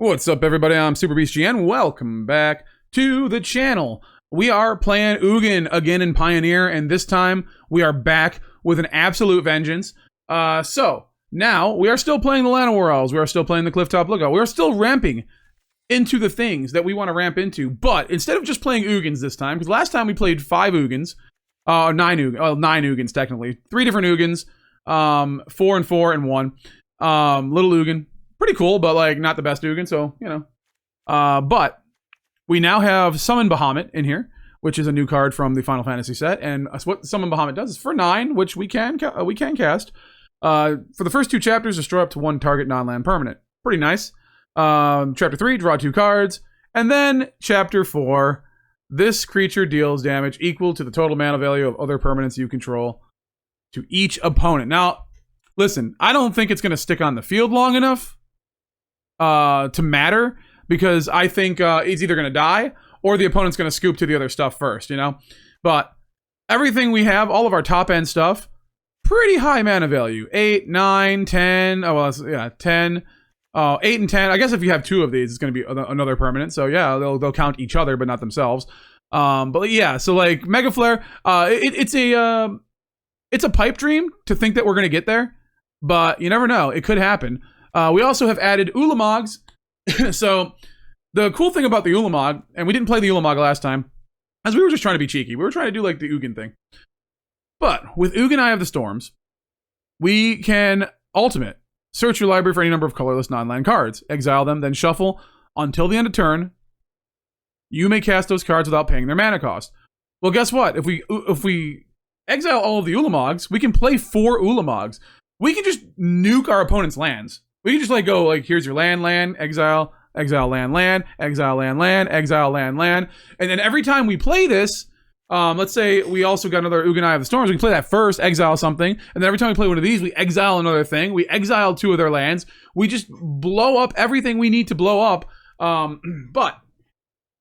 What's up, everybody? I'm Super Beast GN. Welcome back to the channel. We are playing Ugin again in Pioneer, and this time we are back with an absolute vengeance. So now we are still playing the Llanowar Elves. We are still playing the Clifftop Lookout. We are still ramping into the things that we want to ramp into, but instead of just playing Ugins this time, because last time we played 5 Ugins, 9 Ugins technically, 3 different Ugins, 4 and 4 and 1, little Ugin. Pretty cool, but like not the best Ugin, so you know. But we now have Summon Bahamut in here, which is a new card from the Final Fantasy set, and what Summon Bahamut does is for 9, which we can cast. For the first 2 chapters, destroy up to 1 target non-land permanent. Pretty nice. Chapter 3, draw 2 cards, and then Chapter 4, this creature deals damage equal to the total mana value of other permanents you control to each opponent. Now, listen, I don't think it's going to stick on the field long enough to matter, because I think it's either going to die or the opponent's going to scoop to the other stuff first, you know? But everything we have, all of our top end stuff, pretty high mana value. 8, 9, 10, 10, 8 and 10. I guess if you have 2 of these, it's going to be another permanent. So yeah, they'll count each other, but not themselves. But yeah, so like Mega Flare, it's a pipe dream to think that we're going to get there, but you never know. It could happen. We also have added Ulamogs. So the cool thing about the Ulamog, and we didn't play the Ulamog last time, as we were just trying to be cheeky. We were trying to do like the Ugin thing. But with Ugin Eye of the Storms, we can ultimate. Search your library for any number of colorless non-land cards. Exile them, then shuffle until the end of turn. You may cast those cards without paying their mana cost. Well, guess what? If we exile all of the Ulamogs, we can play 4 Ulamogs. We can just nuke our opponent's lands. We can just like go like, here's your land, exile, land, exile, land, exile, land. And then every time we play this, let's say we also got another Ugin Eye of the Storms. We can play that first, exile something. And then every time we play one of these, we exile another thing. We exile 2 of their lands. We just blow up everything we need to blow up. But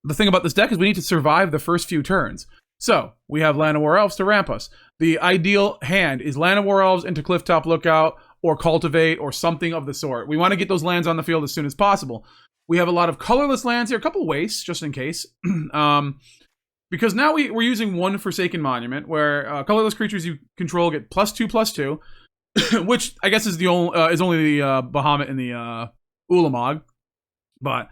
the thing about this deck is we need to survive the first few turns. So we have Llanowar Elves to ramp us. The ideal hand is Llanowar Elves into Clifftop Lookout or Cultivate or something of the sort. We want to get those lands on the field as soon as possible. We have a lot of colorless lands here, a couple wastes just in case. Because now we're using 1 Forsaken Monument, where colorless creatures you control get +2/+2, which I guess is only the Bahamut and the Ulamog. But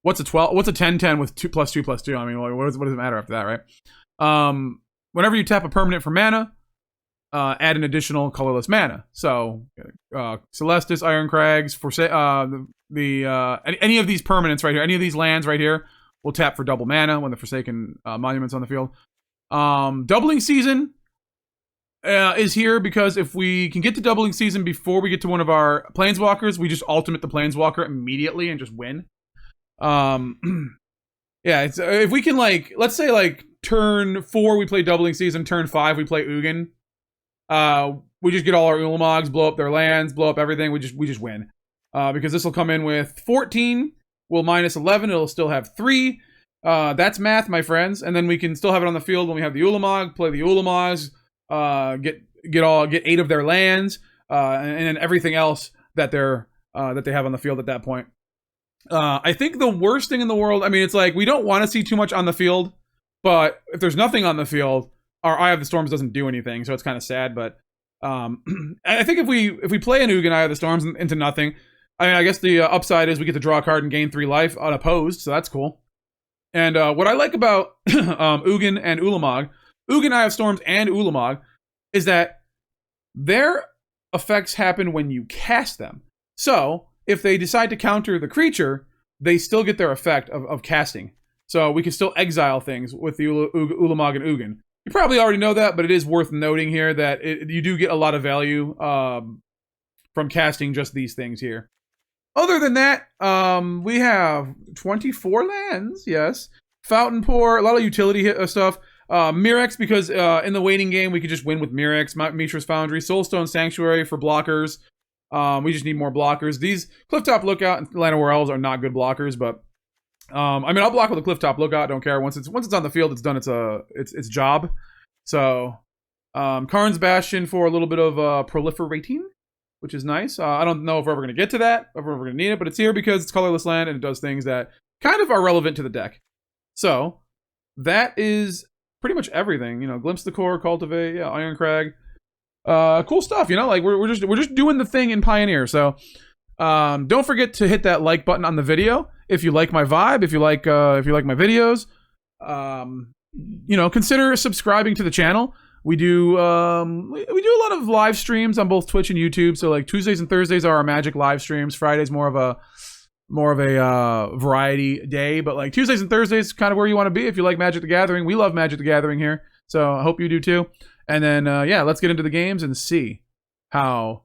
what's a 12? What's a 10/10 with 2/2/2? I mean, what does it matter after that, right? Whenever you tap a permanent for mana, add an additional colorless mana. So Celestus, Irencrags, any of these permanents right here, any of these lands right here, will tap for double mana when the Forsaken Monument's on the field. Doubling Season is here because if we can get to Doubling Season before we get to one of our Planeswalkers, we just ultimate the Planeswalker immediately and just win. Yeah, if we can, like, let's say like turn 4 we play Doubling Season, turn 5 we play Ugin. We just get all our Ulamogs, blow up their lands, blow up everything. We just win. Because this will come in with 14. We'll minus 11. It'll still have 3. That's math, my friends. And then we can still have it on the field when we have the Ulamog. Play the Ulamogs. Get 8 of their lands. And then everything else that they have on the field at that point. I think the worst thing in the world. I mean, it's like we don't want to see too much on the field, but if there's nothing on the field, our Eye of the Storms doesn't do anything, so it's kind of sad. But I think if we play an Ugin Eye of the Storms into nothing, I mean, I guess the upside is we get to draw a card and gain 3 life unopposed, so that's cool. And what I like about Ugin and Ulamog, Ugin Eye of Storms and Ulamog, is that their effects happen when you cast them. So if they decide to counter the creature, they still get their effect of casting. So we can still exile things with the Ulamog and Ugin. You probably already know that, but it is worth noting here that you do get a lot of value from casting just these things here. Other than that, we have 24 lands, yes. Fountainport, a lot of utility stuff. Mirrex, because in the waiting game, we could just win with Mirrex. Mishra's Foundry. Soulstone Sanctuary for blockers. We just need more blockers. These Clifftop Lookout and Llanowar Elves are not good blockers, but I mean, I'll block with a Clifftop Lookout. Don't care. Once it's on the field, it's done its job. So Karn's Bastion for a little bit of proliferating. which is nice. I don't know if we're ever going to get to that, if we're ever going to need it, but it's here because it's colorless land and it does things that kind of are relevant to the deck. So that is pretty much everything. You know, Glimpse the Core, Cultivate, yeah, Irencrag. Cool stuff, you know, like we're just doing the thing in Pioneer. So don't forget to hit that like button on the video if you like my vibe, if you like my videos. You know, consider subscribing to the channel. We do we do a lot of live streams on both Twitch and YouTube. So like Tuesdays and Thursdays are our Magic live streams. Friday's more of a variety day, but like Tuesdays and Thursdays kind of where you want to be if you like Magic the Gathering. We love Magic the Gathering here, so I hope you do too. And then yeah, let's get into the games and see how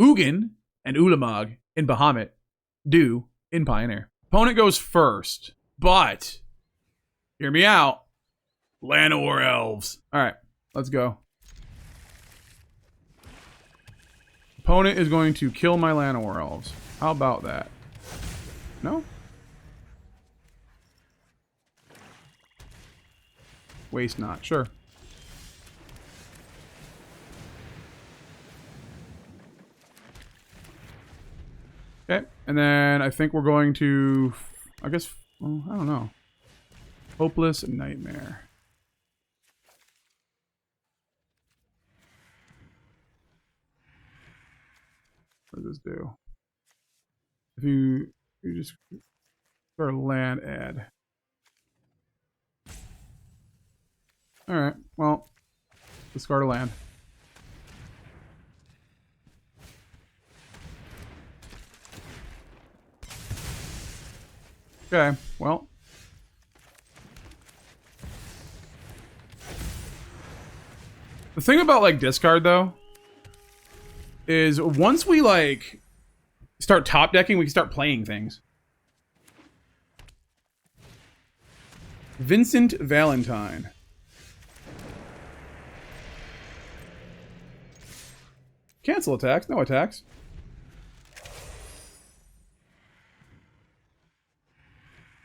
Ugin and Ulamog in Bahamut do in Pioneer. Opponent goes first, but hear me out. Llanowar Elves. All right, let's go. Opponent is going to kill my Llanowar Elves. How about that? No? Waste not. Sure. Okay, and then I think we're going to, I guess, well, I don't know. Hopeless Nightmare. What does this do? If you just start a land add. Alright, well, discard a land. Okay, well. The thing about, like, discard, though, is once we, like, start top decking, we can start playing things. Vincent Valentine. Cancel attacks. No attacks.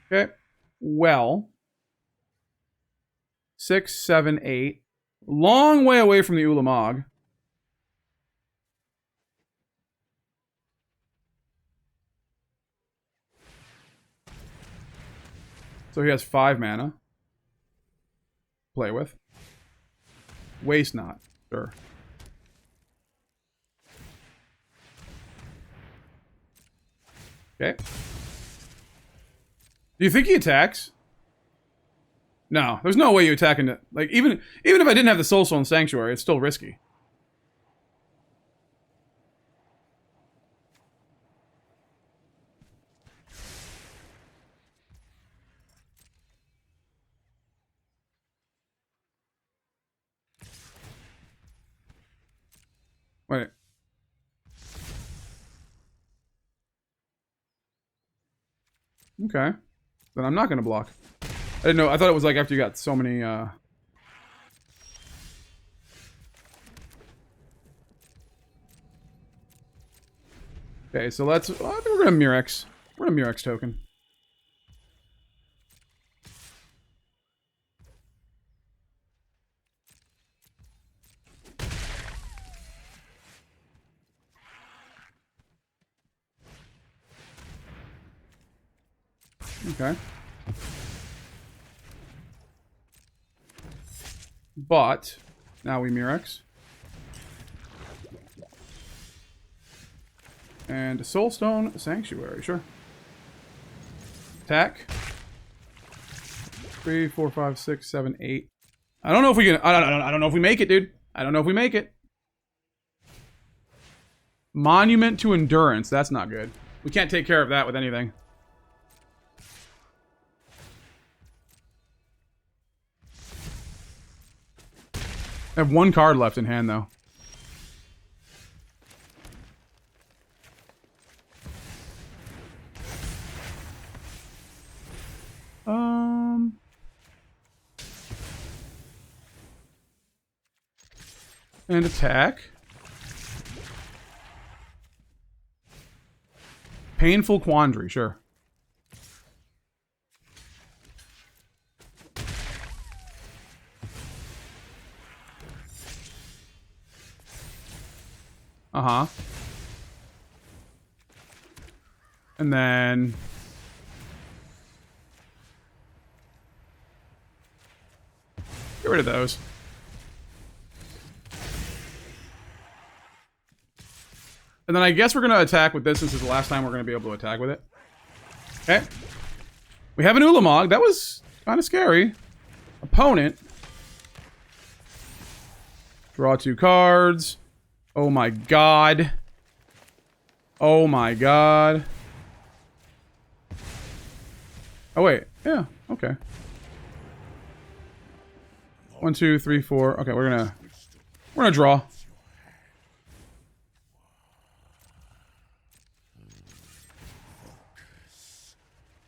Okay. Well. 6, 7, 8. Long way away from the Ulamog. So he has 5 mana. Play with. Waste not. Sure. Okay. Do you think he attacks? No, there's no way you attack into, like, even if I didn't have the Soulstone Sanctuary, it's still risky. Wait. Okay. Then I'm not gonna block. I didn't know. I thought it was like after you got so many, Okay, so let's... I think we're gonna Mirrex. We're gonna Mirrex token. Okay. But now we Mirrex. And Soulstone Sanctuary, sure. Attack. 3, 4, 5, 6, 7, 8. I don't know if we can. I don't know if we make it, dude. I don't know if we make it. Monument to Endurance. That's not good. We can't take care of that with anything. I have 1 card left in hand, though. And attack. Painful Quandary, sure. Uh-huh. And then... get rid of those. And then I guess we're going to attack with this. This is the last time we're going to be able to attack with it. Okay. We have an Ulamog. That was kind of scary. Opponent. Draw 2 cards. Oh my god. Oh my god. Oh wait. Yeah. Okay. 1, 2, 3, 4. Okay, we're gonna draw.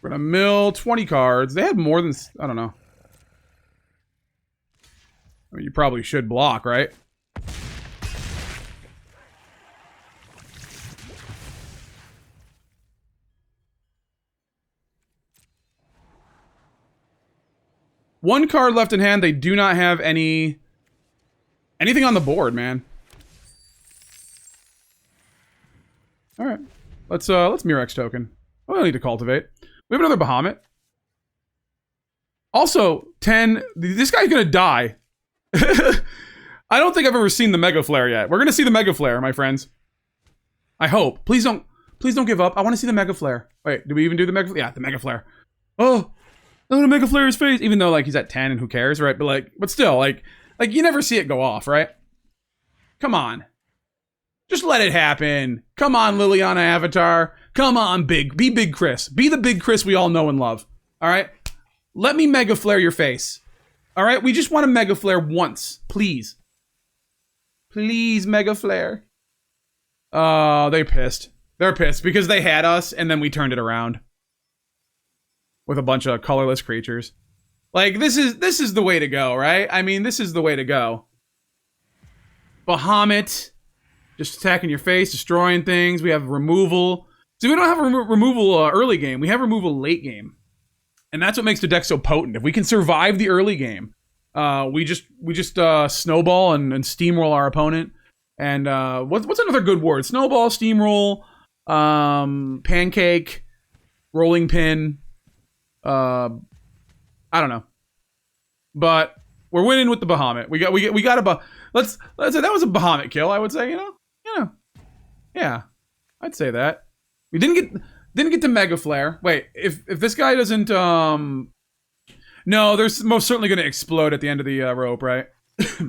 We're gonna mill 20 cards. They had more than, I don't know. I mean, you probably should block, right? One card left in hand. They do not have anything on the board, man. All right, let's Mirrex token. We don't need to cultivate. We have another Bahamut. Also, 10. This guy's gonna die. I don't think I've ever seen the Mega Flare yet. We're gonna see the Mega Flare, my friends. I hope. Please don't give up. I want to see the Mega Flare. Wait, do we even do the Mega Flare? Yeah, the Mega Flare. Oh, I'm gonna Mega Flare his face. Even though like he's at 10 and who cares, right? But still, like you never see it go off, right? Come on. Just let it happen. Come on, Liliana Avatar. Come on, be Big Chris. Be the Big Chris we all know and love. All right? Let me Mega Flare your face. All right? We just want to Mega Flare once. Please. Please, Mega Flare. Oh, they're pissed. They're pissed because they had us and then we turned it around. With a bunch of colorless creatures. Like, this is the way to go, right? I mean, this is the way to go. Bahamut. Just attacking your face, destroying things. We have removal. See, we don't have removal early game. We have removal late game. And that's what makes the deck so potent. If we can survive the early game, we just snowball and steamroll our opponent. And what's another good word? Snowball, steamroll, pancake, rolling pin. I don't know. But we're winning with the Bahamut. We got a let's say that was a Bahamut kill, I would say, you know? Yeah. I'd say that. We didn't get to Mega Flare. Wait, if this guy doesn't no, there's most certainly going to explode at the end of the rope, right? Because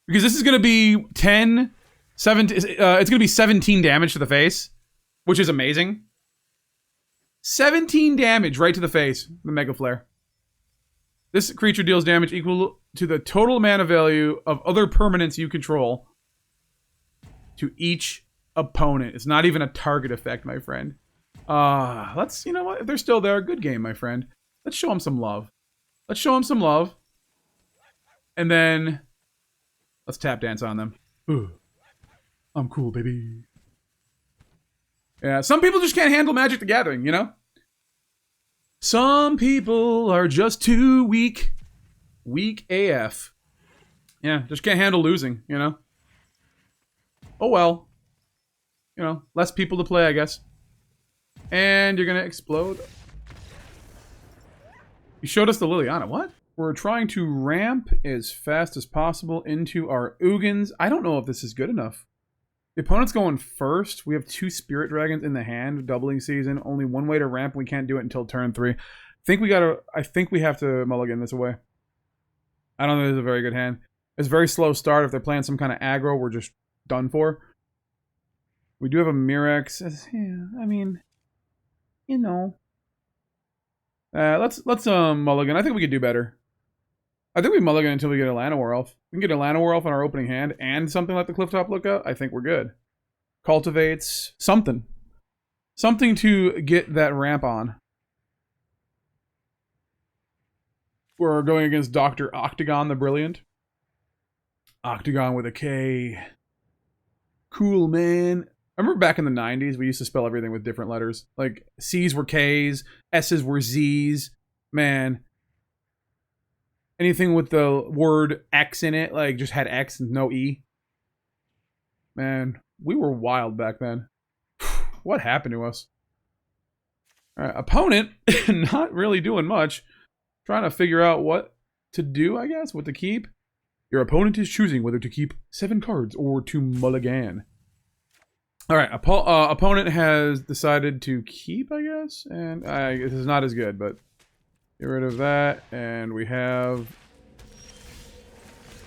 this is going to be 10, 17, it's going to be 17 damage to the face, which is amazing. 17 damage right to the face, the Mega Flare. This creature deals damage equal to the total mana value of other permanents you control to each opponent. It's not even a target effect, my friend. Let's, you know what? If they're still there, good game, my friend. Let's show them some love. Let's show them some love. And then let's tap dance on them. Ooh, I'm cool, baby. Yeah, some people just can't handle Magic the Gathering, you know? Some people are just too weak. Weak AF. Yeah, just can't handle losing, you know? Oh well. You know, less people to play, I guess. And you're gonna explode. You showed us the Liliana. What? We're trying to ramp as fast as possible into our Ugins. I don't know if this is good enough. The opponent's going first. We have 2 Spirit Dragons in the hand, doubling season. Only one way to ramp. We can't do it until turn 3. I think we have to mulligan this away. I don't think this is a very good hand. It's a very slow start. If they're playing some kind of aggro, we're just done for. We do have a Mirrex. Yeah, I mean, you know. Let's mulligan. I think we could do better. I think we mulligan until we get a Llanowar Elf. We can get a Llanowar Elf on our opening hand and something like the Clifftop Lookout. I think we're good. Cultivates. Something. Something to get that ramp on. We're going against Dr. Octagon the Brilliant. Octagon with a K. Cool, man. I remember back in the 90s, we used to spell everything with different letters. Like, C's were K's, S's were Z's. Man. Anything with the word X in it, like, just had X and no E. Man, we were wild back then. What happened to us? Alright, opponent, not really doing much. Trying to figure out what to do, I guess, what to keep. Your opponent is choosing whether to keep 7 cards or to mulligan. Alright, opponent has decided to keep, I guess, and this is not as good, but get rid of that, and we have...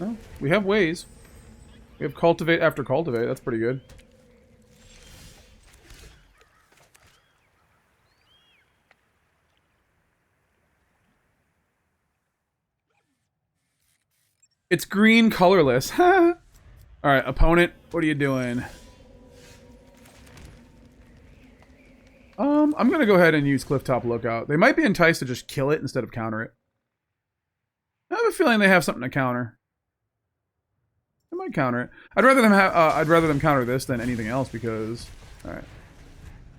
Oh, we have ways. We have Cultivate after Cultivate, that's pretty good. It's green, colorless. Alright, opponent, what are you doing? I'm gonna go ahead and use Clifftop Lookout. They might be enticed to just kill it instead of counter it. I have a feeling they have something to counter. They might counter it. I'd rather them counter this than anything else because... Alright.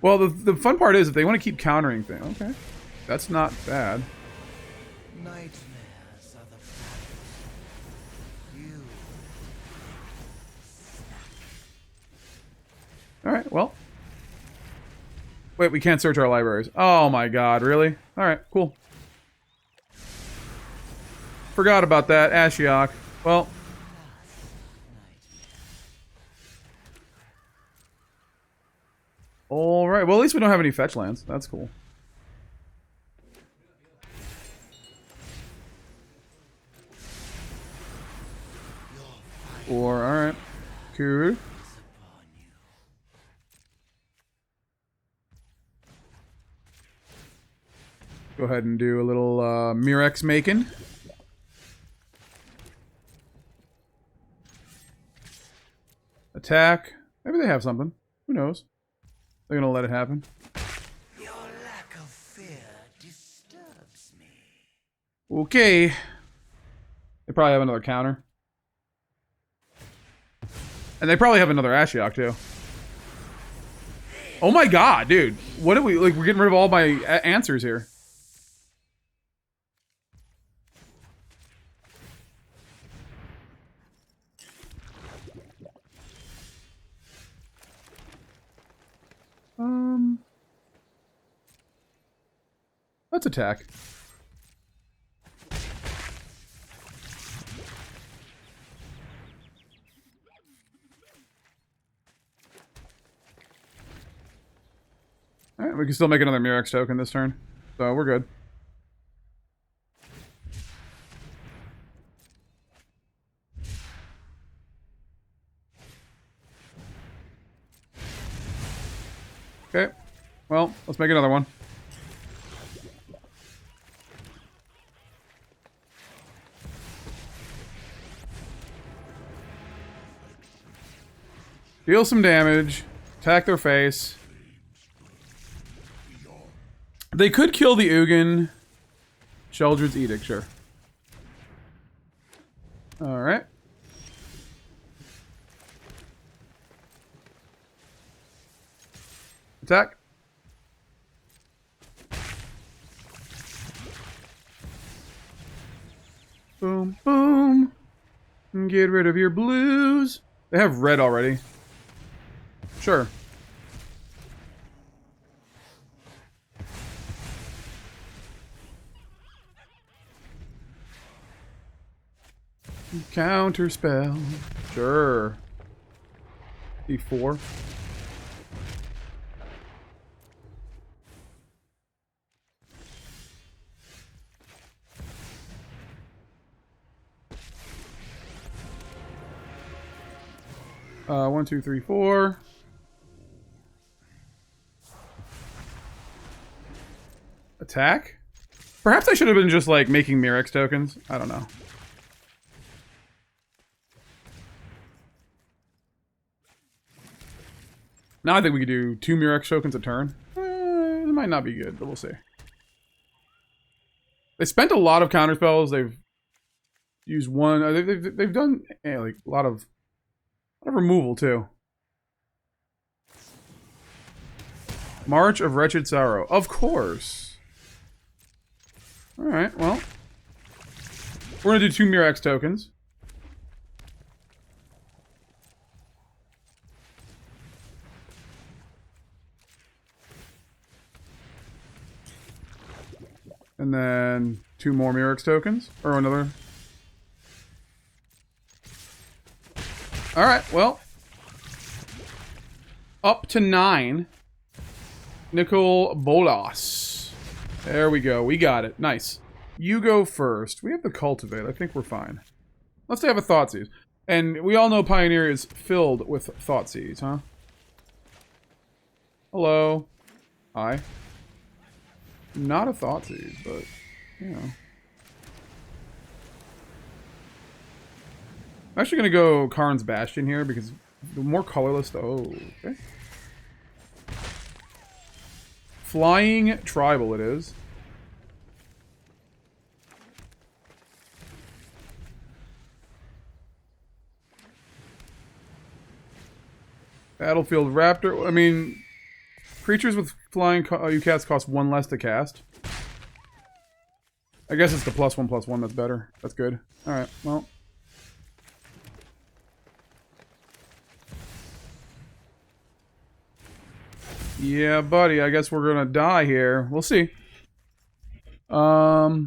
Well, the fun part is if they want to keep countering things. Okay. That's not bad. Nightmares are the you. Alright, well. Wait, we can't search our libraries. Oh my god, really? Alright, cool. Forgot about that. Ashiok. Well. Alright, well at least we don't have any fetch lands. That's cool. Or, alright. Cool. Go ahead and do a little Mirrex making. Attack. Maybe they have something. Who knows? They're gonna let it happen. Your lack of fear disturbs me. Okay. They probably have another counter. And they probably have another Ashiok too. Oh my god, dude. What are we, like, we're getting rid of all my answers here. Let's attack. Alright, we can still make another Mirrex token this turn. So we're good. Okay. Well, let's make another one. Deal some damage. Attack their face. They could kill the Ugin. Sheldred's Edict, sure. Alright. Attack. Boom, boom. Get rid of your blues. They have red already. Sure. Counter spell. Sure. D4. One, two, three, four. Attack? Perhaps I should have been just like making Mirrex tokens. I don't know. Now I think we could do 2 Mirrex tokens a turn. It might not be good, but we'll see. They spent a lot of counter spells. They've used one. They've done like a lot of removal too. March of Wretched Sorrow. Of course. Alright, well. We're going to do 2 Mirrex tokens. And then 2 more Mirrex tokens. Or another. Alright, well. Up to 9. Nicol Bolas. There we go. We got it. Nice. You go first. We have the Cultivate. I think we're fine. Let's have a Thoughtseize. And we all know Pioneer is filled with Thoughtseize, huh? Hello. Hi. Not a Thoughtseize, but, you know. I'm actually going to go Karn's Bastion here because the more colorless... Oh, okay. Flying Tribal it is. Battlefield Raptor. I mean, creatures with flying UCATs cost 1 less to cast. I guess it's the +1/+1 that's better. That's good. Alright, well. Yeah, buddy, I guess we're gonna die here. We'll see. I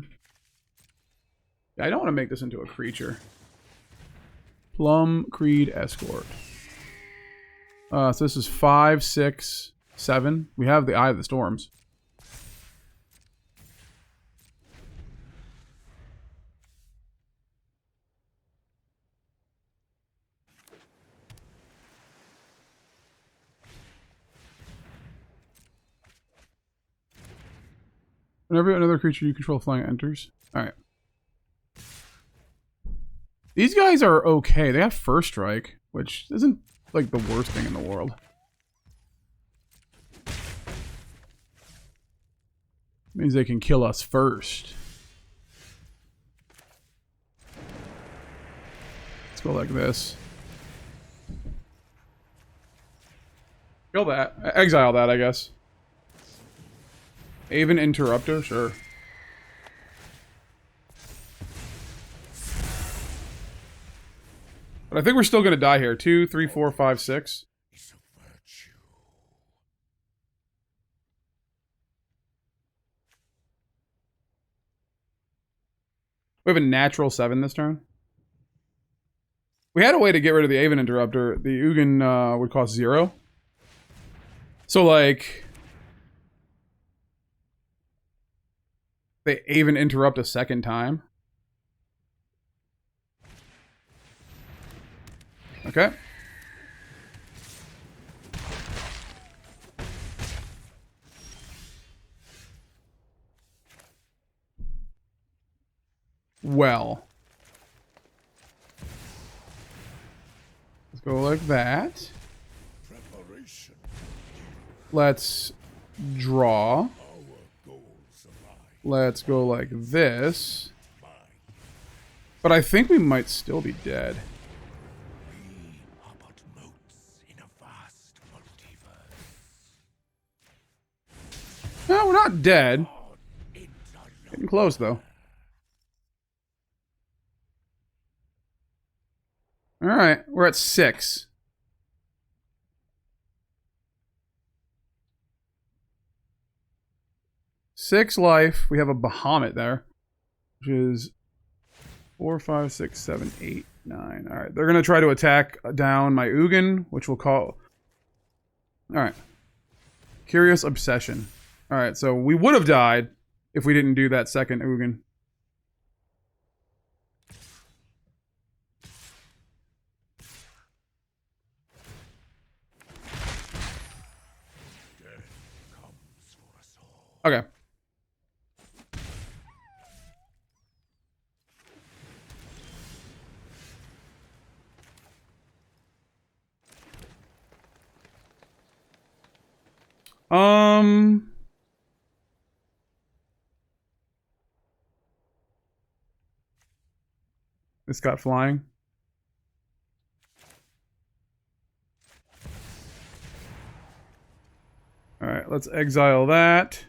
don't want to make this into a creature. Plum Creed Escort. So this is 5, 6, 7. We have the Eye of the Storms. Whenever another creature you control flying enters. Alright. These guys are okay. They have First Strike, which isn't like the worst thing in the world. Means they can kill us first. Let's go like this. Kill that. Exile that, I guess. Aven Interrupter, sure. But I think we're still going to die here. 2, 3, 4, 5, 6. We have a natural 7 this turn. We had a way to get rid of the Aven Interrupter. The Ugin would cost 0. So, like... they Aven Interrupt a second time. Okay. Well. Let's go like that. Let's draw. Let's go like this. But I think we might still be dead. No, we're not dead. Getting close, though. Alright, we're at 6. Six life. We have a Bahamut there, which is 4, 5, 6, 7, 8, 9. All right, they're gonna try to attack down my Ugin, which we'll call. All right, Curious Obsession. All right, so we would have died if we didn't do that second Ugin. Okay. This got flying. All right, let's exile that.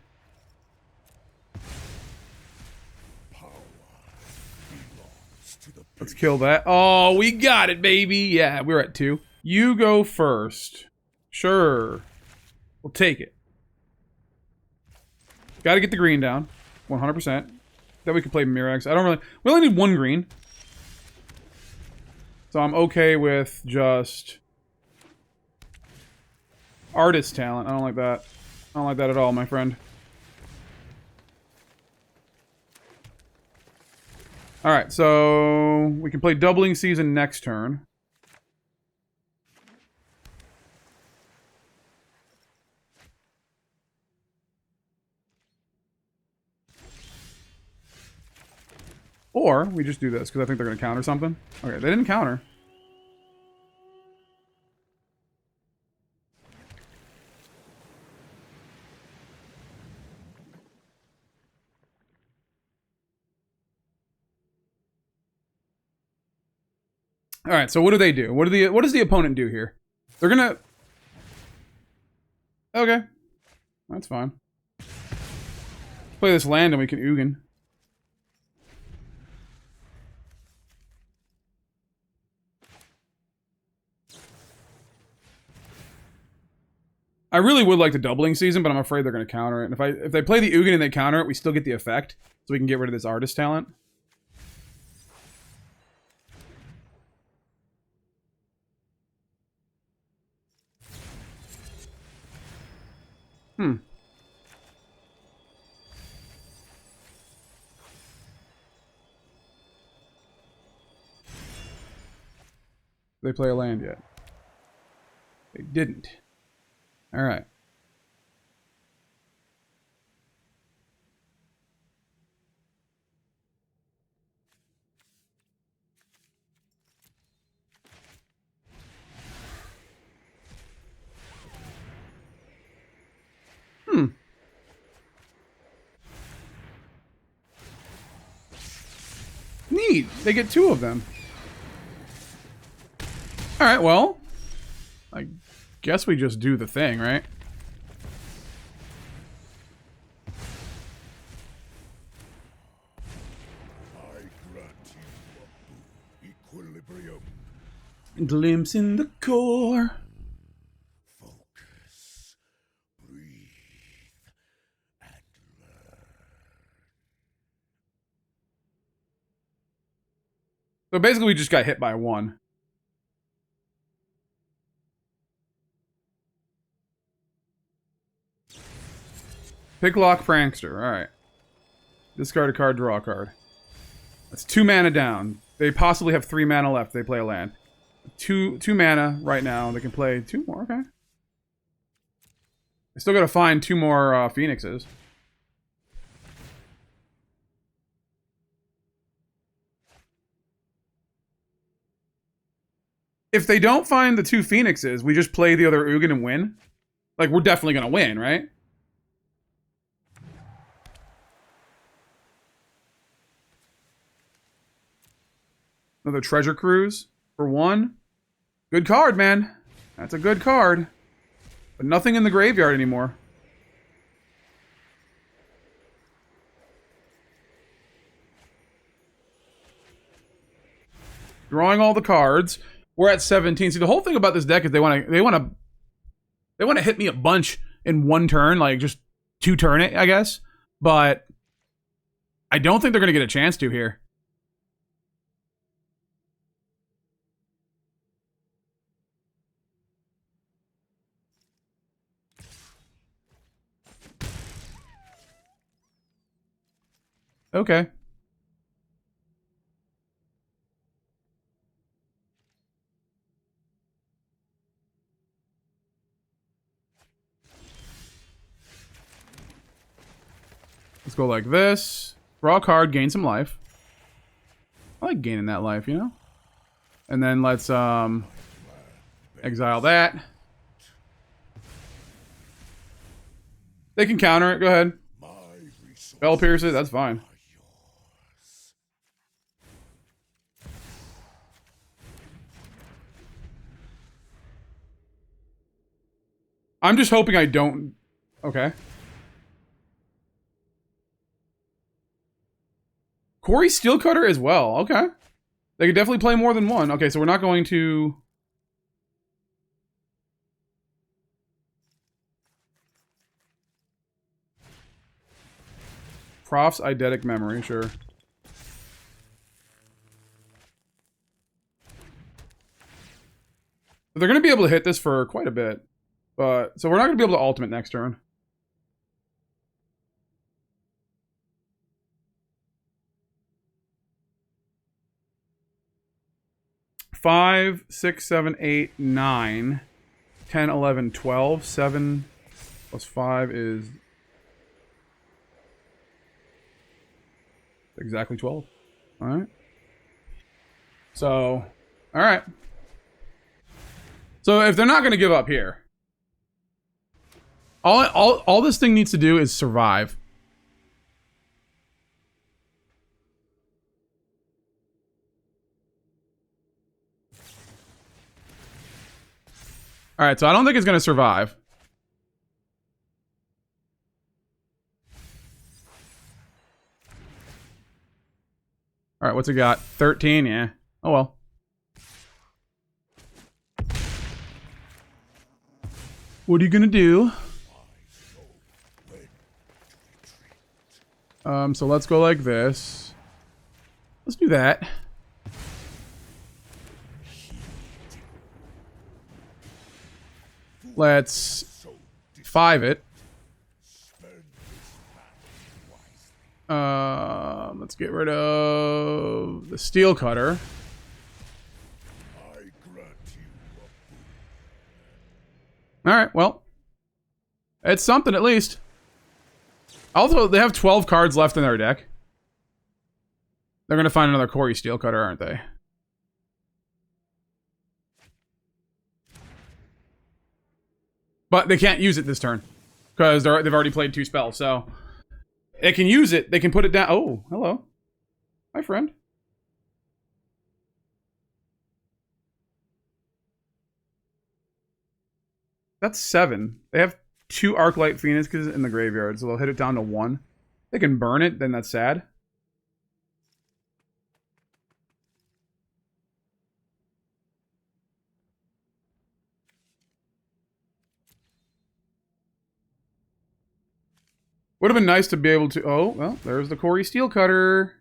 Let's kill that. Oh, we got it, baby. Yeah, we're at 2. You go first. Sure. We'll take it. Gotta get the green down. 100%. Then we could play Mirrex. I don't really... We only need 1 green. So I'm okay with just... Artist talent. I don't like that. I don't like that at all, my friend. Alright, so... We can play Doubling Season next turn. Or we just do this, because I think they're going to counter something. Okay, they didn't counter. Alright, so what do they do? What does the opponent do here? They're going to... Okay. That's fine. Play this land and we can Ugin. I really would like the Doubling Season, but I'm afraid they're going to counter it. And if they play the Ugin and they counter it, we still get the effect. So we can get rid of this artist talent. They play a land yet? They didn't. Alright. Neat. They get 2 of them. Alright, well. I guess we just do the thing, right? I grant you equilibrium. Glimpse in the core. Focus. Breathe. And learn. So basically we just got hit by 1. Picklock Prankster, alright. Discard a card, draw a card. That's 2 mana down. They possibly have 3 mana left if they play a land. 2 mana right now. They can play 2 more, okay. They still gotta find 2 more Phoenixes. If they don't find the 2 Phoenixes, we just play the other Ugin and win? Like, we're definitely gonna win, right? Another Treasure Cruise for 1. Good card, man. That's a good card. But nothing in the graveyard anymore. Drawing all the cards. We're at 17. See, the whole thing about this deck is they want to hit me a bunch in 1 turn, like just 2 turn it, I guess. But I don't think they're going to get a chance to here. Okay. Let's go like this. Draw a card, gain some life. I like gaining that life, you know? And then let's exile that. They can counter it, go ahead. Spell pierce it, that's fine. I'm just hoping I don't... Okay. Corey Steelcutter as well. Okay. They could definitely play more than 1. Okay, so we're not going to... Prof's eidetic memory, sure. But they're going to be able to hit this for quite a bit. But so we're not going to be able to ultimate next turn. Five, 6, 7, 8, 9, 10, 11, 12. 7 plus 5 is exactly 12. All right. So, all right. So if they're not going to give up here, all this thing needs to do is survive. All right, so I don't think it's going to survive. All right, what's it got? 13, yeah. Oh, well. What are you going to do? So let's go like this. Let's do that. Let's 5 it. Let's get rid of the steel cutter. Alright, well. It's something at least. Also, they have 12 cards left in their deck. They're going to find another Corey steel cutter, aren't they? But they can't use it this turn. Because they've already played 2 spells, so... They can use it, they can put it down... Oh, hello. Hi, friend. That's 7. They have 2 Arclight Phoenixes in the graveyard, so they'll hit it down to 1. They can burn it, then that's sad. Would have been nice to be able to... Oh, well, there's the Corey steel cutter.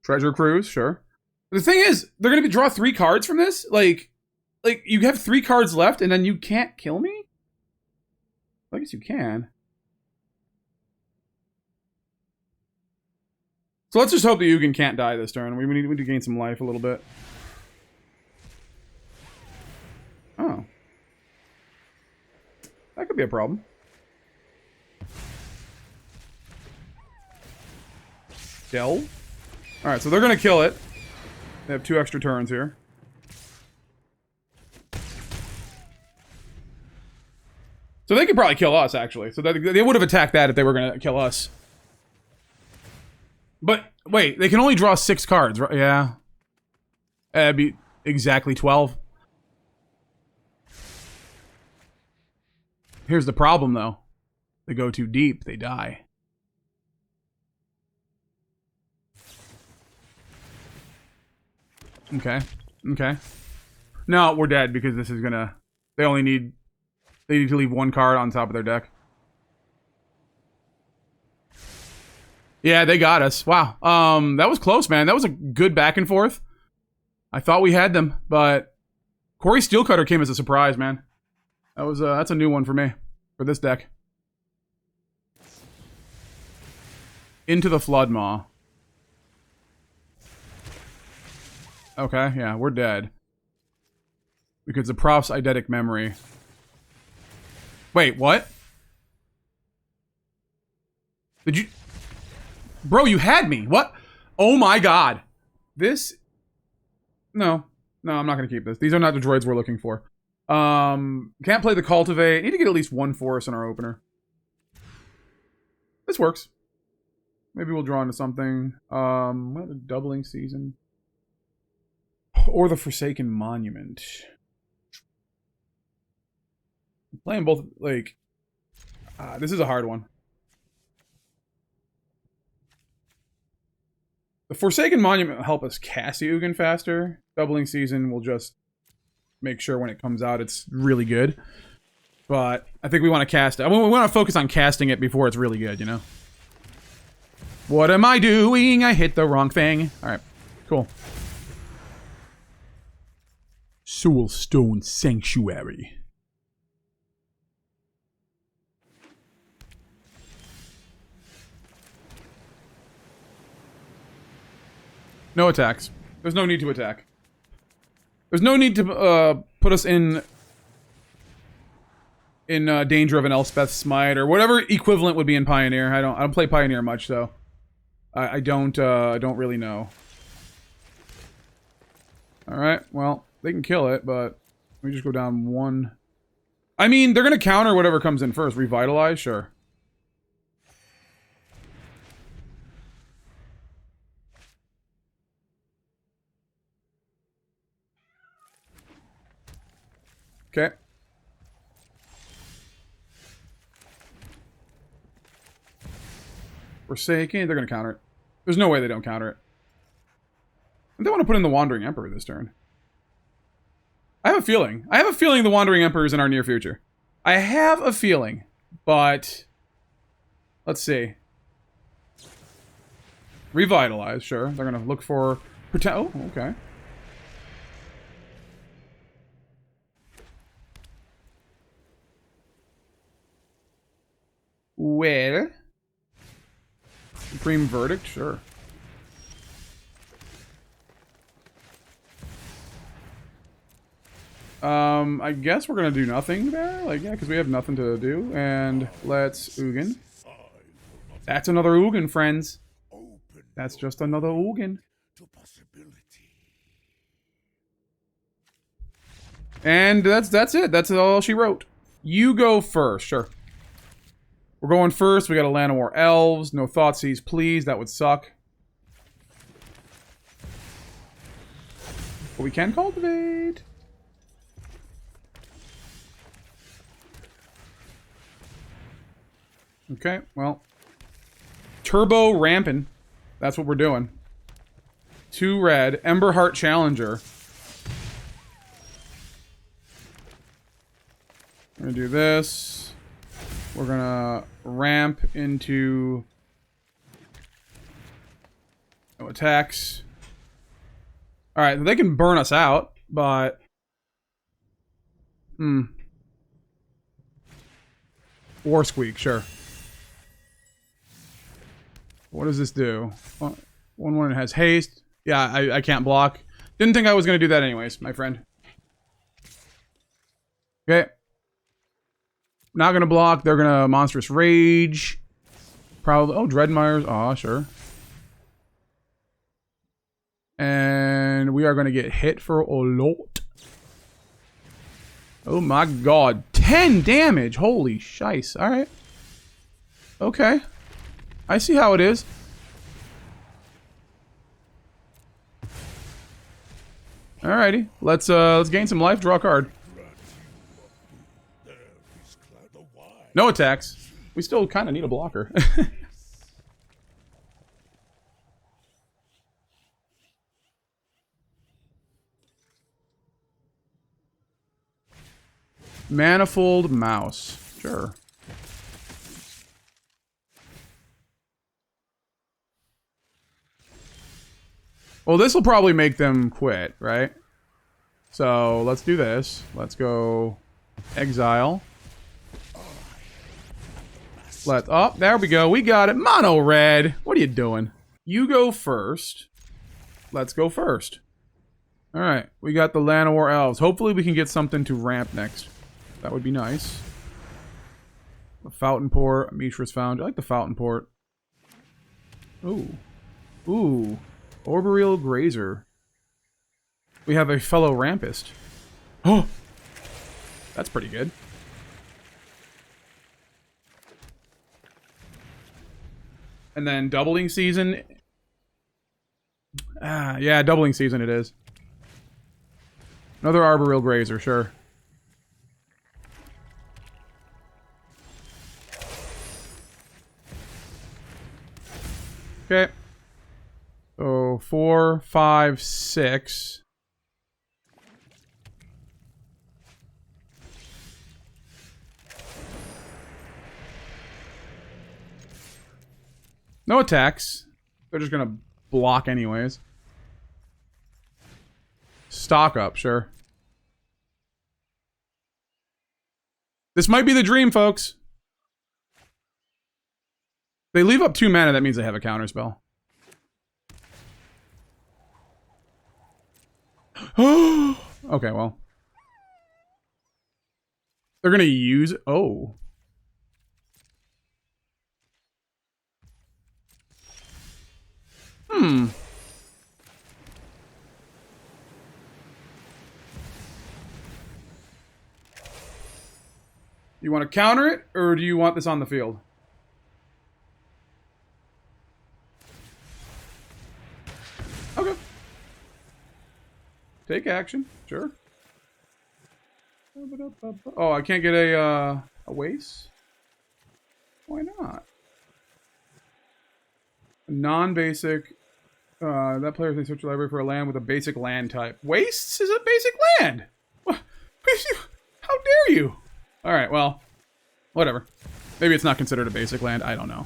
Treasure Cruise, sure. The thing is, they're going to draw 3 cards from this? Like, you have 3 cards left, and then you can't kill me? I guess you can. So let's just hope that Ugin can't die this turn. We need to gain some life a little bit. Oh. That could be a problem. Delve? Alright, so they're going to kill it. They have 2 extra turns here. So they could probably kill us, actually. So they would have attacked that if they were going to kill us. But, wait, they can only draw 6 cards, right? Yeah. That'd be exactly 12. Here's the problem, though. They go too deep, they die. Okay. Okay. No, we're dead because this is gonna... They need to leave 1 card on top of their deck. Yeah, they got us. Wow. That was close, man. That was a good back and forth. I thought we had them, but Corey Steelcutter came as a surprise, man. That's a new one for me, for this deck. Into the Floodmaw. Okay, yeah, we're dead. Because the Prof's eidetic memory. Wait, what? Did you... Bro, you had me. What? Oh my god. This... No. No, I'm not going to keep this. These are not the droids we're looking for. Can't play the Cultivate. Need to get at least 1 force in our opener. This works. Maybe we'll draw into something. What, the Doubling Season? Or the Forsaken Monument. I'm playing both, like... this is a hard one. The Forsaken Monument will help us cast the Ugin faster. Doubling Season will just make sure when it comes out it's really good. But I think we want to cast it. I mean, we want to focus on casting it before it's really good, you know? What am I doing? I hit the wrong thing. Alright, cool. Soulstone Sanctuary. No attacks. There's no need to attack. There's no need to put us in danger of an Elspeth Smite or whatever equivalent would be in Pioneer. I don't play Pioneer much, so I don't really know. All right, well they can kill it, but let me just go down one. I mean, they're gonna counter whatever comes in first. Revitalize, sure. Okay. Forsaken, they're gonna counter it. There's no way they don't counter it. They want to put in the Wandering Emperor this turn. I have a feeling. I have a feeling the Wandering Emperor is in our near future. I have a feeling, but let's see. Revitalize, sure. They're gonna look for oh, okay. Well, Supreme Verdict, sure. I guess we're gonna do nothing there. Like, yeah, because we have nothing to do. And let's Ugin. That's another Ugin, friends. That's just another Ugin. And that's it. That's all she wrote. You go first, sure. We're going first. We got a Llanowar Elves. No Thoughtseize, please. That would suck. But we can cultivate. Okay, well. Turbo Rampin'. That's what we're doing. 2 red. Emberheart Challenger. We're gonna do this. We're gonna ramp into no attacks. Alright, they can burn us out, but War Squeak, sure. What does this do? 1/1 it has haste. Yeah, I can't block. Didn't think I was gonna do that anyways, my friend. Okay. Not gonna block. They're gonna Monstrous Rage. Probably. Oh, Dreadmire's. Aw, sure. And we are gonna get hit for a lot. Oh my god. 10 damage. Holy shice. Alright. Okay. I see how it is. Alrighty. Let's gain some life, draw a card. No attacks. We still kind of need a blocker. Manifold Mouse. Sure. Well, this will probably make them quit, right? So, let's do this. Let's go exile. Oh, there we go. We got it. Mono red. What are you doing? You go first. Let's go first. Alright. We got the Llanowar Elves. Hopefully we can get something to ramp next. That would be nice. A Fountainport. Mishra's Foundry. I like the Fountainport. Ooh. Ooh. Arboreal Grazer. We have a fellow Rampist. Oh! That's pretty good. And then Doubling Season. Ah, yeah, Doubling Season it is. Another Arboreal Grazer, sure. Okay. So So 4, 5, 6. No attacks. They're just gonna block anyways. Stock up, sure. This might be the dream, folks. They leave up 2 mana, that means they have a counterspell. Okay, well. They're gonna use... Oh. You want to counter it, or do you want this on the field? Okay. Take action, sure. Oh, I can't get a waste? Why not? Non-basic. That player can search your library for a land with a basic land type. Wastes is a basic land! What? How dare you? Alright, well. Whatever. Maybe it's not considered a basic land. I don't know.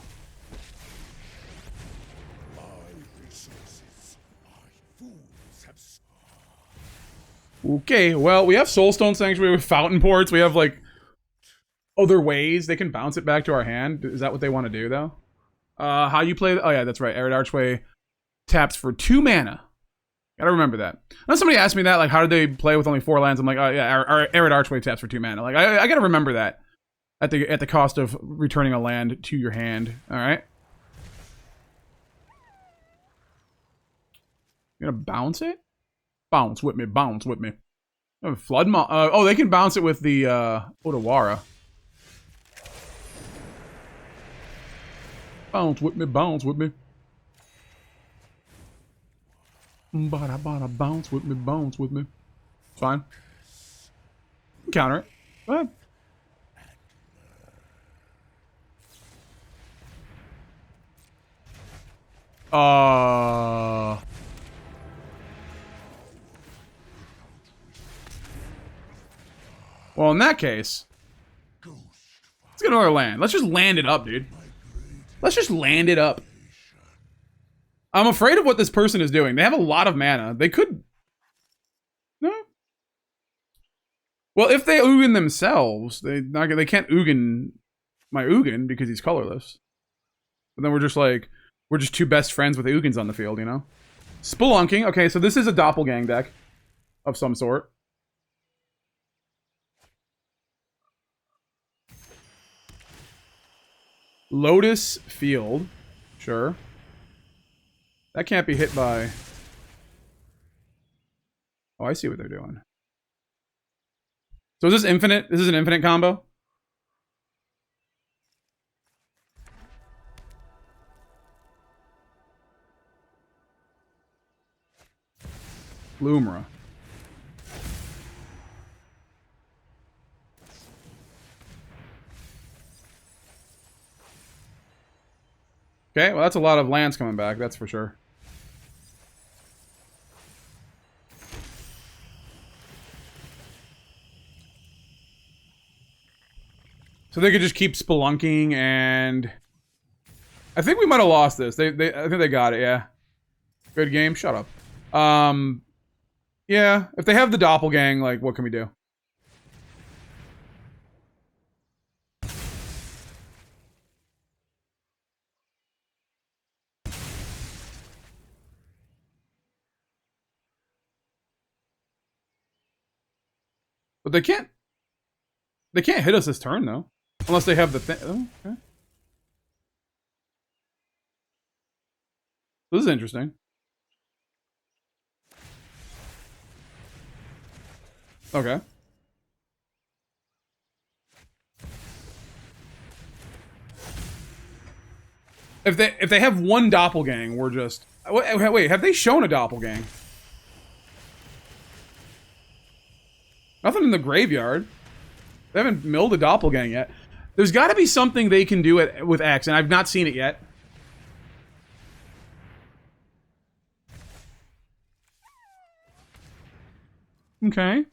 Okay, well, we have Soulstone Sanctuary with Fountainports. We have, like, other ways they can bounce it back to our hand. Is that what they want to do, though? How you play... Oh, yeah, that's right. Arid Archway taps for 2 mana. Gotta remember that. Now, somebody asked me that, like, how do they play with only 4 lands? I'm like, oh, yeah, Arid Archway taps for 2 mana. Like, I gotta remember that at the cost of returning a land to your hand. All right. You gonna bounce it? Bounce with me, bounce with me. Oh, Flood oh, they can bounce it with the Otawara. Bounce with me, bounce with me. Bada bounce with me, bounce with me. It's fine. Counter it. Go ahead. Well, in that case, let's get another land. Let's just land it up, dude. Let's just land it up. I'm afraid of what this person is doing. They have a lot of mana. They could... No? Well, if they Ugin themselves, they can't Ugin my Ugin because he's colorless. But then we're just like... We're just 2 best friends with Ugins on the field, you know? Spelunking. Okay, so this is a doppelgang deck of some sort. Lotus Field. Sure. That can't be hit by... Oh, I see what they're doing. So is this infinite? This is an infinite combo? Lumra. Okay, well that's a lot of lands coming back, that's for sure. So they could just keep spelunking and... I think we might have lost this. I think they got it, yeah. Good game, shut up. Yeah, if they have the doppelgang, like, what can we do? But they can't hit us this turn, though. Unless they have the thing. Oh, okay. This is interesting. Okay. If they have one doppelgang, we're just... Wait, have they shown a doppelgang? Nothing in the graveyard. They haven't milled a doppelgang yet. There's got to be something they can do with X, and I've not seen it yet. Okay.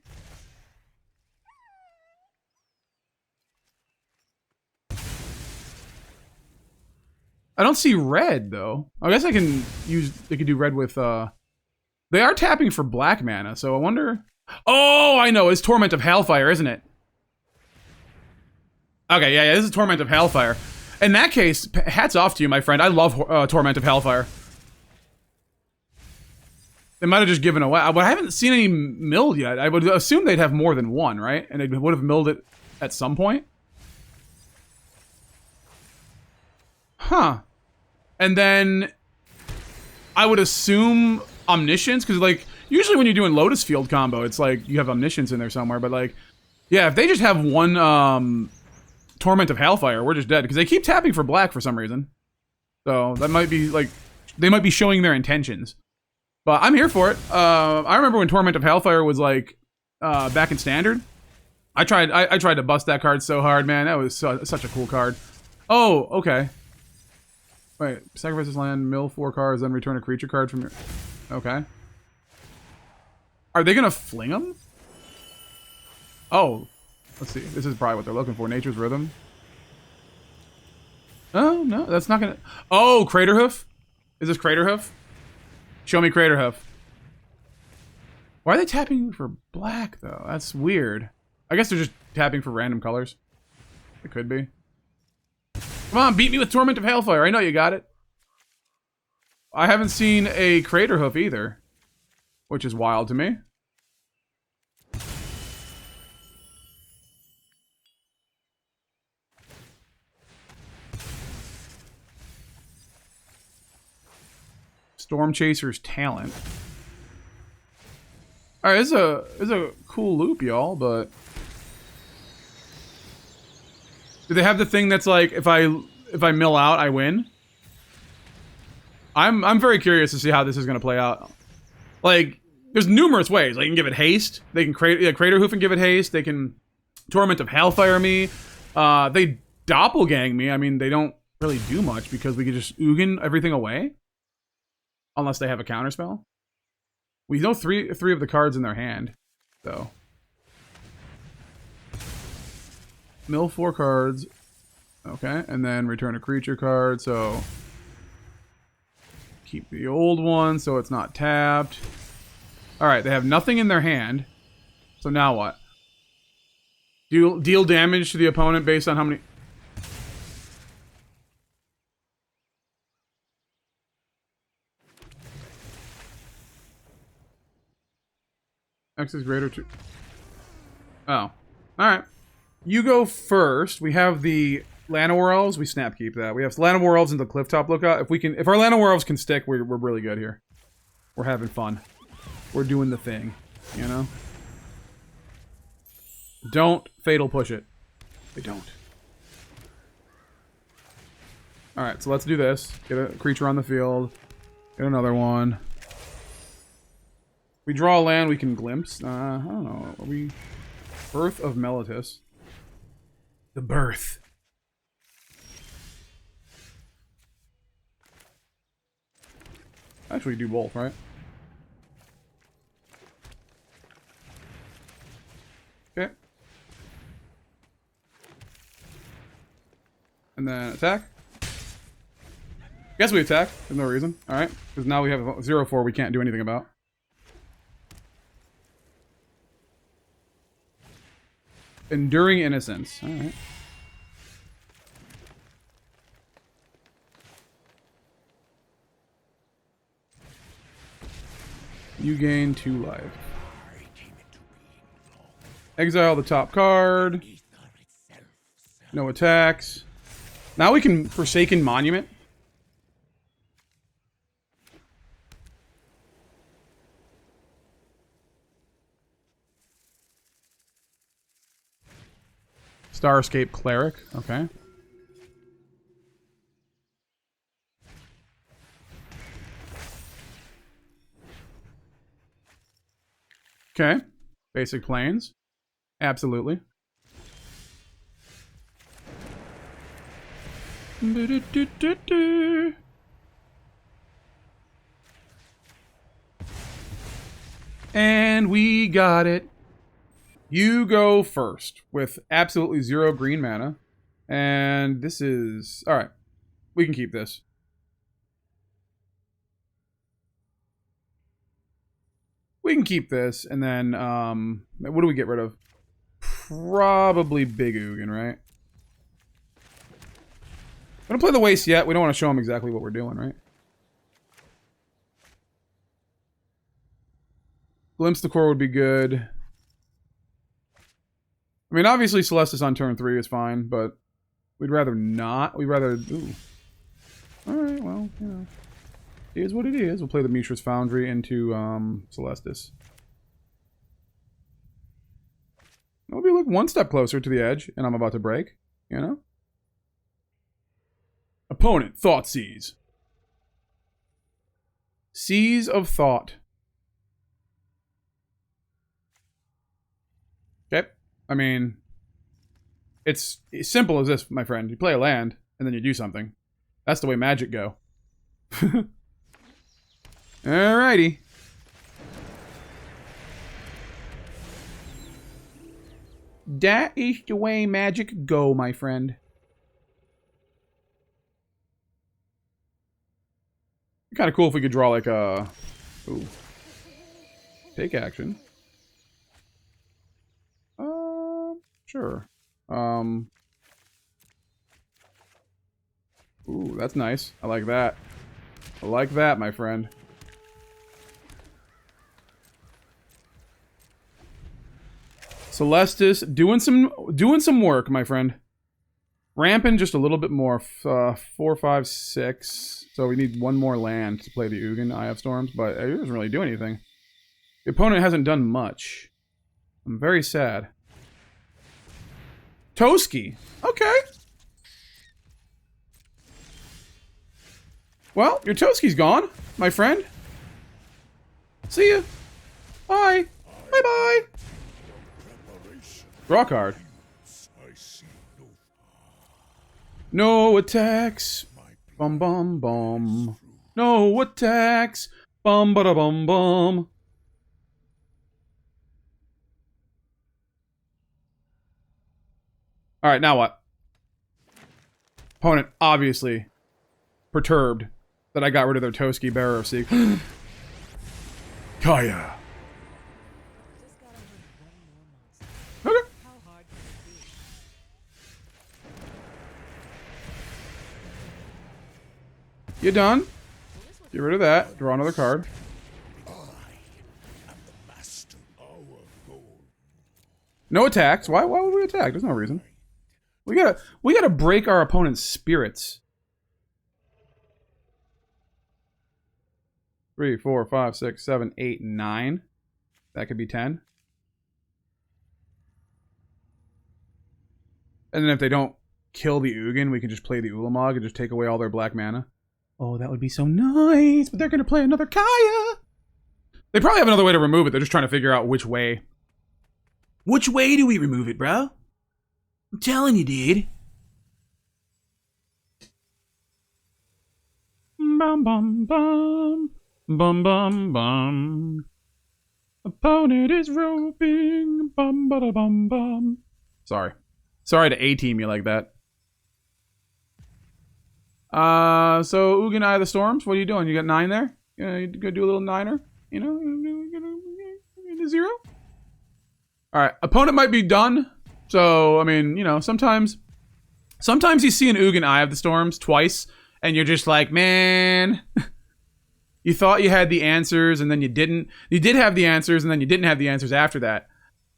I don't see red though. I guess I can use. They could do red with. They are tapping for black mana, so I wonder. Oh, I know. It's Torment of Hellfire, isn't it? Okay, yeah, this is Torment of Hellfire. In that case, hats off to you, my friend. I love Torment of Hellfire. They might have just given away. But I haven't seen any milled yet. I would assume they'd have more than one, right? And they would have milled it at some point. Huh. And then I would assume Omniscience, because like usually when you're doing Lotus Field combo, it's like you have Omniscience in there somewhere. But like, yeah, if they just have one Torment of Hellfire, we're just dead because they keep tapping for black for some reason. So that might be like they might be showing their intentions. But I'm here for it. I remember when Torment of Hellfire was like back in Standard. I tried to bust that card so hard, man. That was such a cool card. Oh, okay. Wait, sacrifice this land, mill 4 cards, then return a creature card from your... Okay. Are they gonna fling them? Oh. Let's see. This is probably what they're looking for. Nature's Rhythm. Oh, no. That's not gonna... Oh, Craterhoof? Is this Craterhoof? Show me Craterhoof. Why are they tapping for black, though? That's weird. I guess they're just tapping for random colors. It could be. Come on, beat me with Torment of Hellfire. I know you got it. I haven't seen a Craterhoof either, which is wild to me. Storm Chaser's Talent. All right, this is a cool loop, y'all, but do they have the thing that's like if I mill out, I win? I'm very curious to see how this is gonna play out. Like, there's numerous ways. They can give it haste. They can Craterhoof and give it haste. They can Torment of Hellfire me. They doppelgang me. I mean, they don't really do much because we can just Ugin everything away. Unless they have a counterspell. We know three of the cards in their hand, though. Mill 4 cards. Okay, and then return a creature card, so... Keep the old one, so it's not tapped. Alright, they have nothing in their hand. So now what? Deal damage to the opponent based on how many... X is greater to... Oh. Alright. You go first. We have the Llanowar Elves. We snap keep that. We have Llanowar Elves and the Clifftop Lookout. If our Llanowar Elves can stick, we're really good here. We're having fun. We're doing the thing. You know? Don't fatal push it. They don't. Alright, so let's do this. Get a creature on the field. Get another one. We draw a land, we can glimpse. I don't know. Are we... Birth of Meletis. The birth. Actually, do both, right? Okay. And then attack. Guess we attack. There's no reason. Alright. Because now we have a 0/4 we can't do anything about. Enduring Innocence. Alright. You gain 2 life. Exile the top card. No attacks. Now we can Forsaken Monument. Starscape Cleric, okay. Okay. Basic Plains. Absolutely. And we got it. You go first with absolutely 0 green mana. And this is... Alright. We can keep this. We can keep this, and then, what do we get rid of? Probably Big Ugin, right? We don't play the Waste yet. We don't want to show him exactly what we're doing, right? Glimpse the Core would be good. I mean, obviously Celestus on turn 3 is fine, but we'd rather not. We'd rather... Ooh. Alright, well, you know. It is what it is. We'll play the Mishra's Foundry into Celestus. We'll be like 1 step closer to the edge, and I'm about to break, you know? Opponent, Thoughtseize. Seas of Thought. Okay. I mean, it's as simple as this, my friend. You play a land, and then you do something. That's the way Magic go. Alrighty. That is the way Magic go, my friend. Kind of cool if we could draw like a... Ooh. Take action. Sure. Ooh, that's nice. I like that. I like that, my friend. Celestus doing some work, my friend. Ramping just a little bit more. 4, 5, 6. So we need 1 more land to play the Ugin Eye of Storms, but it doesn't really do anything. The opponent hasn't done much. I'm very sad. Toski. Okay. Well, your Toski's gone, my friend. See ya. Bye. Bye-bye. Draw card. No attacks. Bum bum bum. No attacks. Bum ba da bum bum. Alright, now what? Opponent obviously perturbed that I got rid of their Toski Bearer of Seek. Kaya. Okay. You done? Get rid of that. Draw another card. No attacks. Why would we attack? There's no reason. We gotta break our opponent's spirits. 3, 4, 5, 6, 7, 8, 9. That could be 10. And then if they don't kill the Ugin, we can just play the Ulamog and just take away all their black mana. Oh, that would be so nice. But they're gonna play another Kaya. They probably have another way to remove it. They're just trying to figure out which way. Which way do we remove it, bro? I'm telling you, dude. Bum bum bum. Bum bum bum. Opponent is roping. Bum ba da bum bum. Sorry. Sorry to A-team you like that. So Ugin Eye of the Storms, what are you doing? You got 9 there? You gonna do a little 9er? You know? You 0? Alright, opponent might be done. So, I mean, you know, sometimes you see an Ugin Eye of the Storms twice, and you're just like, man, you thought you had the answers, and then you didn't. You did have the answers, and then you didn't have the answers after that.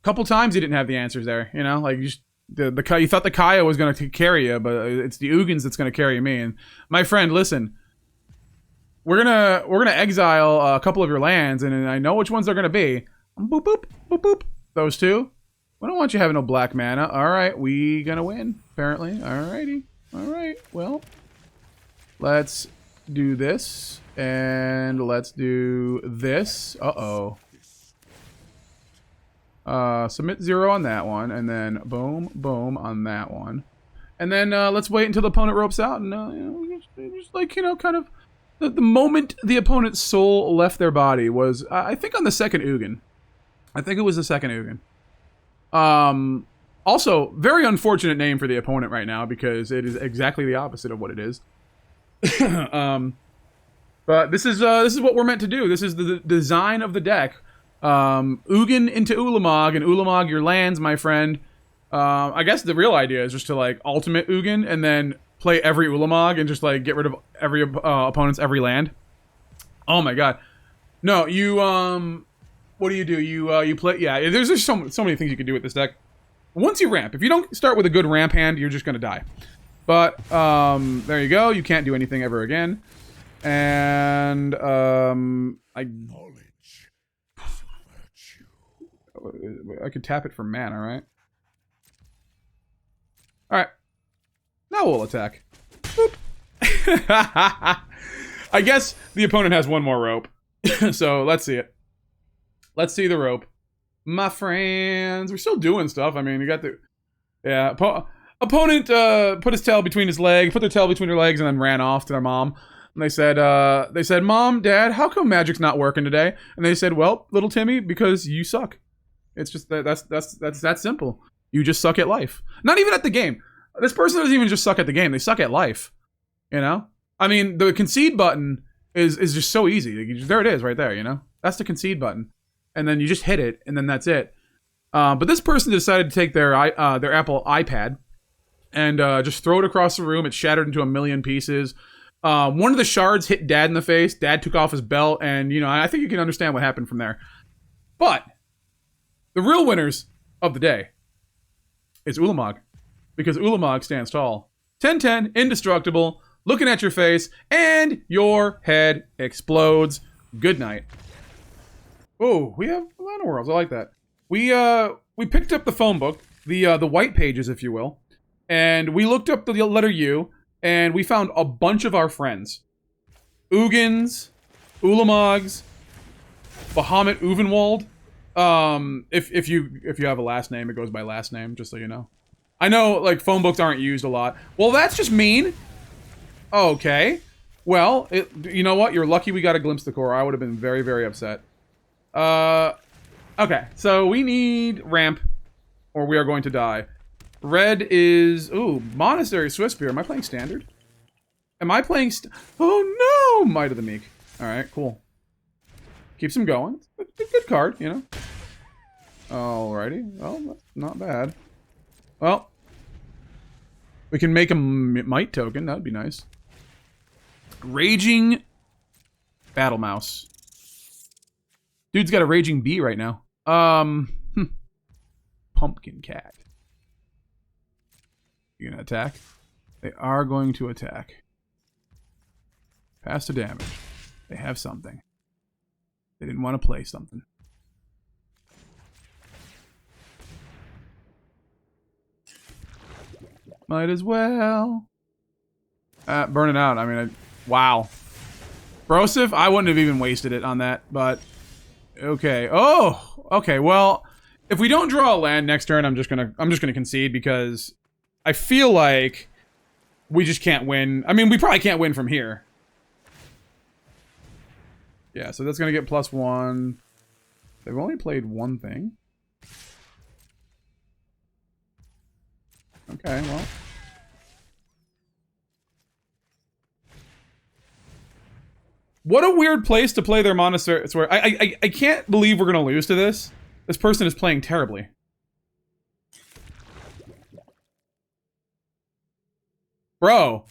A couple times you didn't have the answers there, you know? Like, you just, you thought the Kaya was going to carry you, but it's the Ugins that's going to carry me. And my friend, listen, we're gonna exile a couple of your lands, and I know which ones they're going to be. Boop, boop, boop, boop. Those two. We don't want you having no black mana. Alright, we gonna win, apparently. Alrighty. Alright, well. Let's do this. And let's do this. Uh-oh. Submit 0 on that one. And then boom, boom on that one. And then let's wait until the opponent ropes out. And, you know, just like, you know, kind of... The moment the opponent's soul left their body was, I think on the second Ugin. I think it was the second Ugin. Also, very unfortunate name for the opponent right now because it is exactly the opposite of what it is. But this is what we're meant to do. This is the design of the deck. Ugin into Ulamog, and Ulamog your lands, my friend. I guess the real idea is just to like ultimate Ugin and then play every Ulamog and just like get rid of every opponent's every land. Oh my god. No, you what do? You play, yeah, there's just so many things you can do with this deck. Once you ramp, if you don't start with a good ramp hand, you're just gonna die. But there you go, you can't do anything ever again. And Knowledge is virtue. I could tap it for mana, right? Alright. Now we'll attack. Boop. I guess the opponent has one more rope. So let's see it. Let's see the rope. My friends. We're still doing stuff. I mean, you got the... Yeah. Opponent put his tail between his legs, put their tail between their legs, and then ran off to their mom. And they said, Mom, Dad, how come magic's not working today? And they said, well, little Timmy, because you suck. It's just that's that simple. You just suck at life. Not even at the game. This person doesn't even just suck at the game. They suck at life. You know? I mean, the concede button is just so easy. There it is right there, you know? That's the concede button. And then you just hit it, and then that's it. But this person decided to take their Apple iPad and just throw it across the room. It shattered into a million pieces. One of the shards hit Dad in the face. Dad took off his belt, and, you know, I think you can understand what happened from there. But the real winners of the day is Ulamog, because Ulamog stands tall. 10-10, indestructible, looking at your face, and your head explodes. Good night. Oh, we have Llanowar Elves. I like that. We picked up the phone book, the white pages, if you will, and we looked up the letter U, and we found a bunch of our friends. Ugins, Ulamogs, Bahamut Uvenwald. If you have a last name, it goes by last name, just so you know. I know, like, phone books aren't used a lot. Well, that's just mean. Okay. Well, you know what? You're lucky we got a glimpse of the core. I would have been very, very upset. Okay. So we need ramp, or we are going to die. Red is... Ooh, Monastery Swiftspear. Am I playing Standard? Am I playing... Oh, no! Might of the Meek. Alright, cool. Keeps him going. It's a good card, you know? Alrighty. Well, that's not bad. Well, we can make a Might token. That would be nice. Raging Battle Mouse. Dude's got a Raging Bee right now. Pumpkin Cat. You gonna attack? They are going to attack. Pass to damage. They have something. They didn't want to play something. Might as well. Burn it out. I mean, wow. Brosif, I wouldn't have even wasted it on that, but... Okay. Oh! Okay, well... If we don't draw a land next turn, I'm just gonna concede, because... I feel like... We just can't win. I mean, we probably can't win from here. Yeah, so that's gonna get +1. They've only played one thing. Okay, well. What a weird place to play their Monastery. I can't believe we're gonna lose to this. This person is playing terribly. Bro.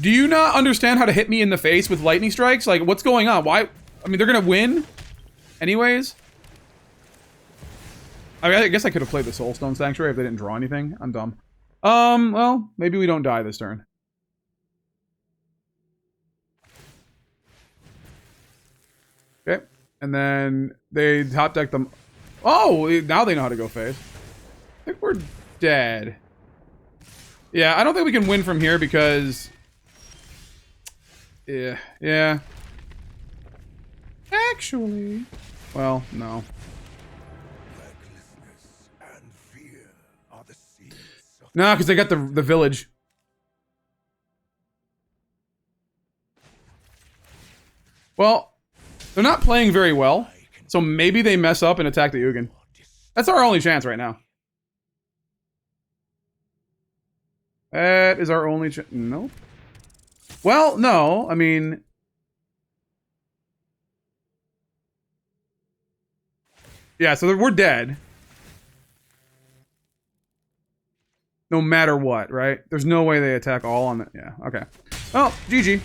Do you not understand how to hit me in the face with lightning strikes? Like, what's going on? Why? I mean, they're gonna win anyways. I mean, I guess I could have played the Soulstone Sanctuary if they didn't draw anything. I'm dumb. Well, maybe we don't die this turn. Okay. And then they top deck them. Oh, now they know how to go face. I think we're dead. Yeah, I don't think we can win from here because... Yeah. Actually... Well, no. No, because they got the village. Well, they're not playing very well. So maybe they mess up and attack the Ugin. That's our only chance right now. That is our only chance. Nope. Well, no. I mean... Yeah, so we're dead. No matter what, right? There's no way they attack all on the... Yeah, okay. Well, GG.